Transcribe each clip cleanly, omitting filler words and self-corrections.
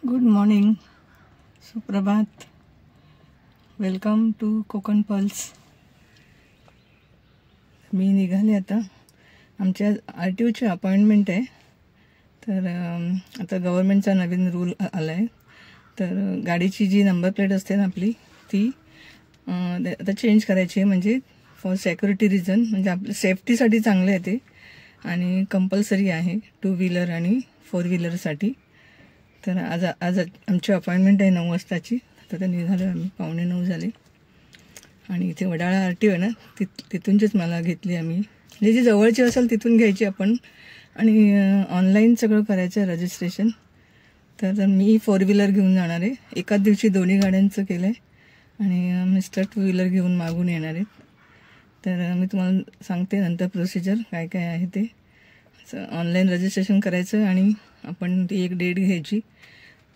Good morning, सुप्रभात. Welcome to Konkan pulse. मी निघाले आता. आमच्या RTOची अपॉइंटमेंट आहे. तर आता गव्हर्नमेंटचा नवीन रूल आला आहे. तर गाडीची जी नंबर प्लेट असते ना आपली, ती आता चेंज करायची आहे. म्हणजे फॉर सिक्युरिटी रिझन, म्हणजे आपल्या सेफ्टीसाठी चांगलं आहे ते. आणि कंपल्सरी आहे 2 व्हीलर आणि 4 व्हीलरसाठी. तर आज आमची अपॉइंटमेंट आहे 9 वाजताची. तर निघालो आम्ही, 8:45 झाले. आणि इथे वडाळा RTO आहे ना, तिथूनचीच मला घेतली आम्ही. म्हणजे जी जवळची असेल तिथून घ्यायची आपण. आणि ऑनलाईन सगळं करायचं आहे रजिस्ट्रेशन. तर मी 4 व्हीलर घेऊन जाणार आहे. एकाच दिवशी दोन्ही गाड्यांचं केलं आहे. आणि मिस्टर 2 व्हीलर घेऊन मागून येणार आहेत. तर मी तुम्हाला सांगते नंतर प्रोसिजर काय काय आहे ते. ऑनलाईन रजिस्ट्रेशन करायचं आणि आपण ती एक डेट घ्यायची.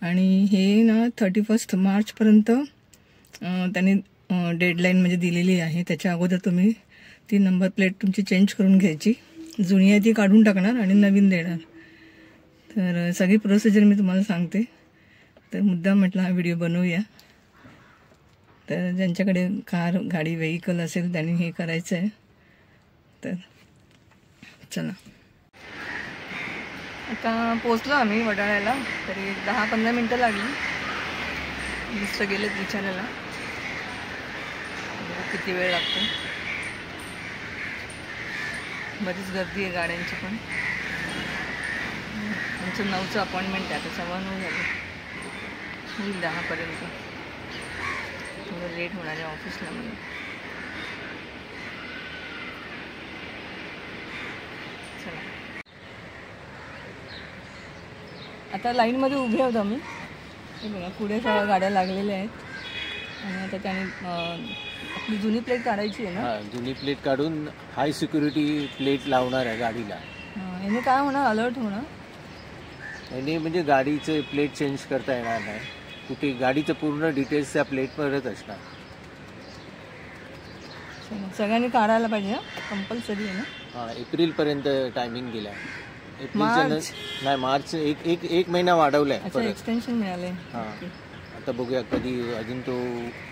आणि हे ना 31 मार्चपर्यंत त्यांनी डेडलाईन म्हणजे दिलेली आहे. त्याच्या अगोदर तुम्ही ती नंबर प्लेट तुमची चेंज करून घ्यायची. जुनी आहे ती काढून टाकणार आणि नवीन देणार. तर सगळी प्रोसिजर मी तुम्हाला सांगते. तर मुद्दाम म्हटलं हा व्हिडिओ बनवूया. तर ज्यांच्याकडे कार गाडी व्हेकल असेल त्यांनी हे करायचं आहे. तर चला, आता पोचलो आम्ही वडाळ्याला. तरी 10-15 मिनटं लागली. मिस्टर गेलेत विचारायला किती वेळ लागतो. बरीच गर्दी आहे गाड्यांची पण. आमचं 9चं अपॉइंटमेंट आहे. आता 9:15 झालं. होईल 10पर्यंत. थोडं लेट होणार आहे ऑफिसला मला. चला, आता लाईनमध्ये उभे आहोत आम्ही. हे बघा, पुढे सगळ्या गाड्या लागलेल्या आहेत. आणि आता त्याने आपली जुनी प्लेट काढायची आहे ना. जुनी प्लेट काढून हाय सिक्युरिटी प्लेट लावणार आहे गाडीला. याने काय होणार, अलर्ट होणार. याने म्हणजे गाडीचे प्लेट चेंज करता येणार नाही. कुठे गाडीचं पूर्ण डिटेल्स त्या प्लेटवरच असणार. सगळ्यांनी काढायला पाहिजे. कंपल्सरी आहे ना. एप्रिलपर्यंत टायमिंग दिला आहे. नाही, मार्च एक महिना वाढवलाय. एक्सटेन्शन मिळाले. आता बघूया कधी. अजून तो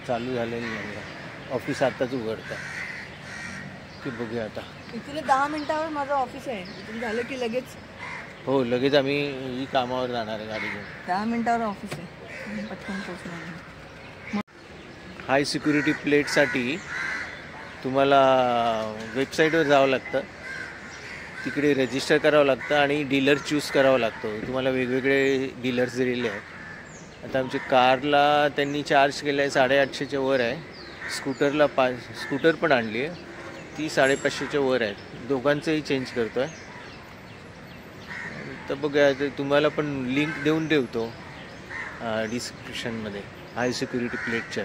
चालू झालेला नाही. ऑफिस आताच उघडतं की बघूया आता. इथे 10 मिनिटावर माझं ऑफिस आहे. इथून झालं की लगेच. हो, लगेच आम्ही ही कामावर जाणार आहे गाडी घेऊन. 10 मिनिटावर ऑफिस आहे. पटकन पोचणार. हाय सिक्युरिटी प्लेटसाठी तुम्हाला वेबसाईटवर जावं लागतं. तिकडे रजिस्टर करावं लागतं आणि डीलर चूज करावं लागतो. तुम्हाला वेगवेगळे डीलर्स दिलेले आहेत. आता आमच्या कारला त्यांनी चार्ज केलं आहे 850च्या वर आहे. स्कूटर पण आणली आहे, ती 550च्या वर आहे. दोघांचंही चेंज करतो आहे. तर बघा, तुम्हाला पण लिंक देऊन ठेवतो डिस्क्रिप्शनमध्ये. हाय सिक्युरिटी प्लेटच्या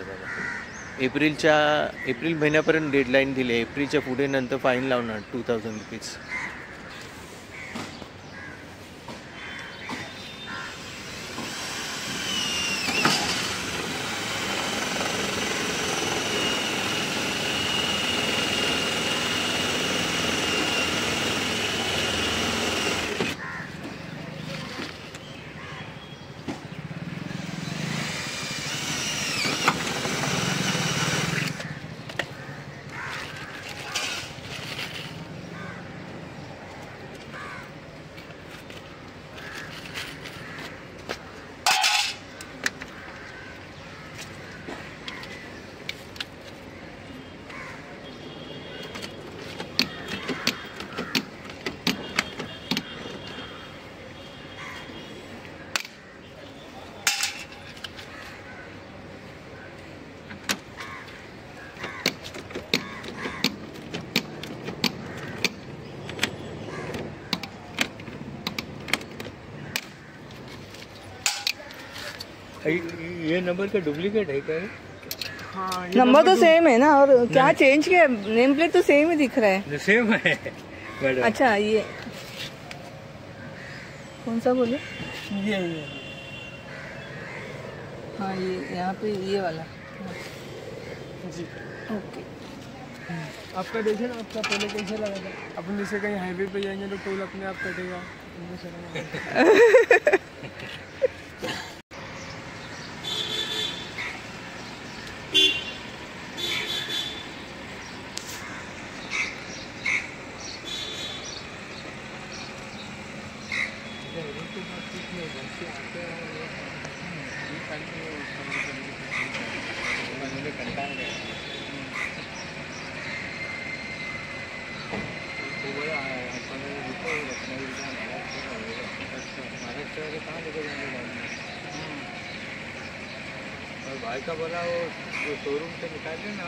एप्रिल महिन्यापर्यंत डेडलाईन दिली आहे. एप्रिलच्या पुढे नंतर फाईन लावणार 2000 रुपीज. ये नंबर का डुप्लीकेट है क्या? हाँ, नंबर तो सेम है ना. और क्या चेंज किया? नेम प्लेट तो सेम ही दिख रहा है. सेम है. अच्छा, ये कौन सा बोले? ये हाँ, ये यहाँ पे ये वाला. जी, ओके. आपका देखिए ना, आपका पहले कैसे लगा था. अपन जैसे कहीं हाईवे पे जाएंगे तो टोल अपने आप कटेगा. भाई का बोला वो शोरूम से निकाल देना।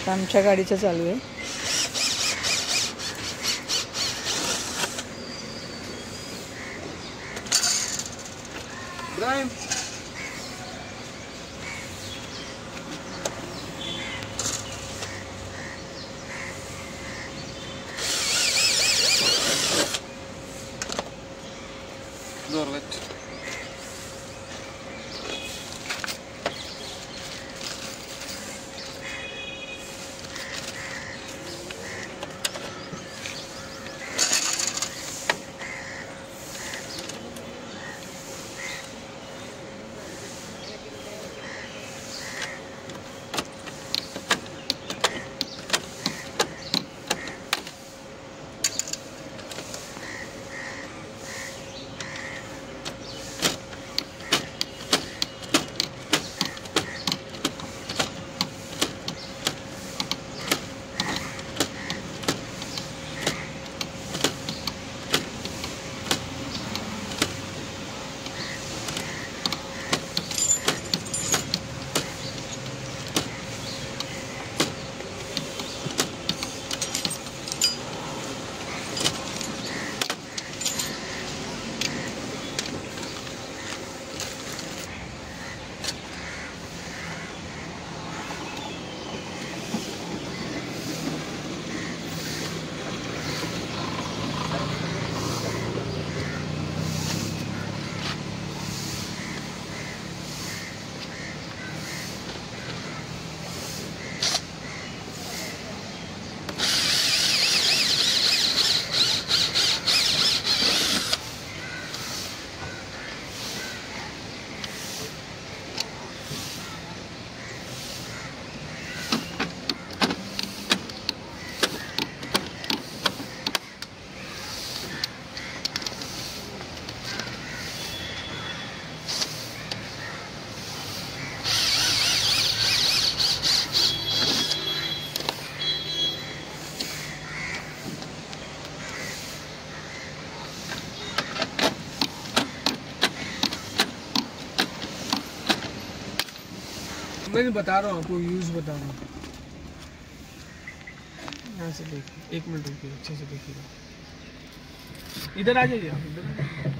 आमच्या गाडीचं चालू आहे. मैं बता रहा हूँ आपको, यूज़ बता रहा हूँ। यहाँ से देखिए, एक मिनट रुकिए, अच्छे से देखिएगा। इधर आ जाइए आप, इधर आ जाइए।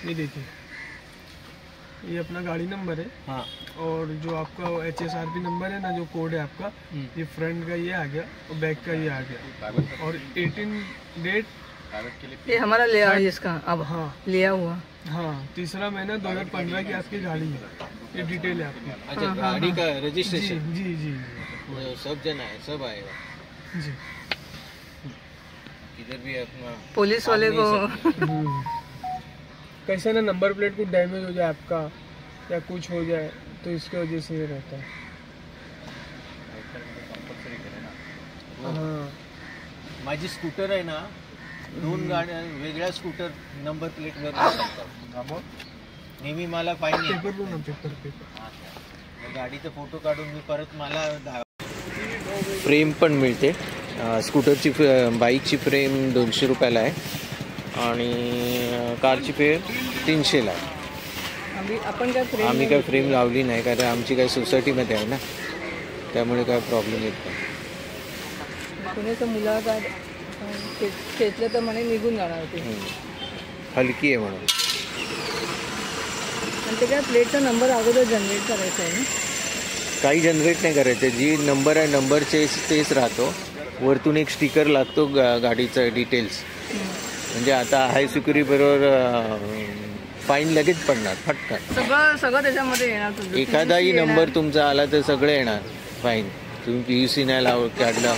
ये देखिए, ये अपना गाड़ी नंबर है। हाँ। और जो आपका HSRP नंबर है ना, जो कोड है आपका, ये फ्रंट का ये आ गया और बैक का ये आ गया। और 18 डेट ये हमारा लिया है इसका अब। हाँ, लिया हुआ। हाँ, 3रा महीना 2015 की आपकी गाड़ी है, ये डिटेल है आपकी। अच्छा, गाड़ी का रजिस्ट्रेशन। जी जी जी, सब जना है, सब आएगा जी। इधर भी अपना पुलिस वाले को कैसे ना नंबर प्लेट कुछ डैमेज हो जाए आपका या कुछ हो जाए तो इसके वजह से ये रहता है। हाँ, माझी स्कूटर आहे ना, 2 गाड्या वेगळ्या स्कूटर नंबर प्लेटवर टाकतात. नेहमी मला फाईन पेपर दो ना, पेपर गाडीचा फोटो काढून मी परत मला फ्रेम पण मिळते. स्कूटरची बाईकची फ्रेम 200 रुपयाला आहे आणि कारची फ्रेम 300ला आहे. आम्ही काय फ्रेम लावली नाही, कारण आमची काय सोसायटीमध्ये आहे ना, त्यामुळे काय प्रॉब्लेम येत नाही. पुण्याचं मुलाखत खेचलं तर म्हणे निघून जाणार होते. हलकी आहे म्हणून. आणि ते काय प्लेटचा नंबर अगोदर जनरेट करायचा आहे ना? काही जनरेट नाही करायचं, जी नंबर आहे नंबर तेच राहतो. वरतून एक स्टिकर लागतो गाडीचा डिटेल्स. म्हणजे आता हाय सिक्युरिटी बरोबर फाईन लगेच पडणार फटकन. सगळं त्याच्यामध्ये येणार. एखादाही नंबर तुमचा आला तर सगळे येणार फाईन. तुम्ही PUC नाही काढला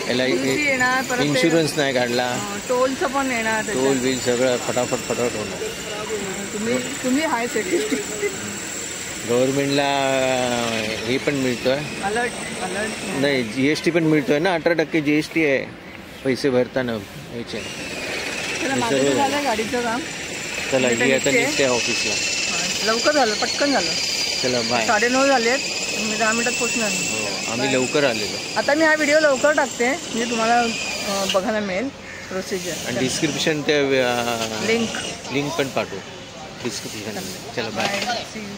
येणार, परत ते इन्शुरन्स नाही काढला, टोलचं पण येणार त्याच्यात. टोल बिल सगळं फटाफट होणार. तुम्ही हाय सिटी गव्हर्नमेंटला हे पण मिळतोय, अलर्ट नाही GST पण मिळतोय ना, 18% GST आहे पैसे भरताना ह्याचे. झालं गाडीचं काम. चला ही आता निघते ऑफिसला. लवकर झालं, पटकन झालं. चला बाय. 9:30 झालेत, मी 10 मिनिटात पोचणार. हो, आम्ही लवकर आलेलो. आता मी हा व्हिडिओ लवकर टाकते म्हणजे तुम्हाला बघायला मिळेल प्रोसिजर. आणि डिस्क्रिप्शन त्या लिंक पण पाठवू डिस्क्रिप्शन. चला बाय. See you.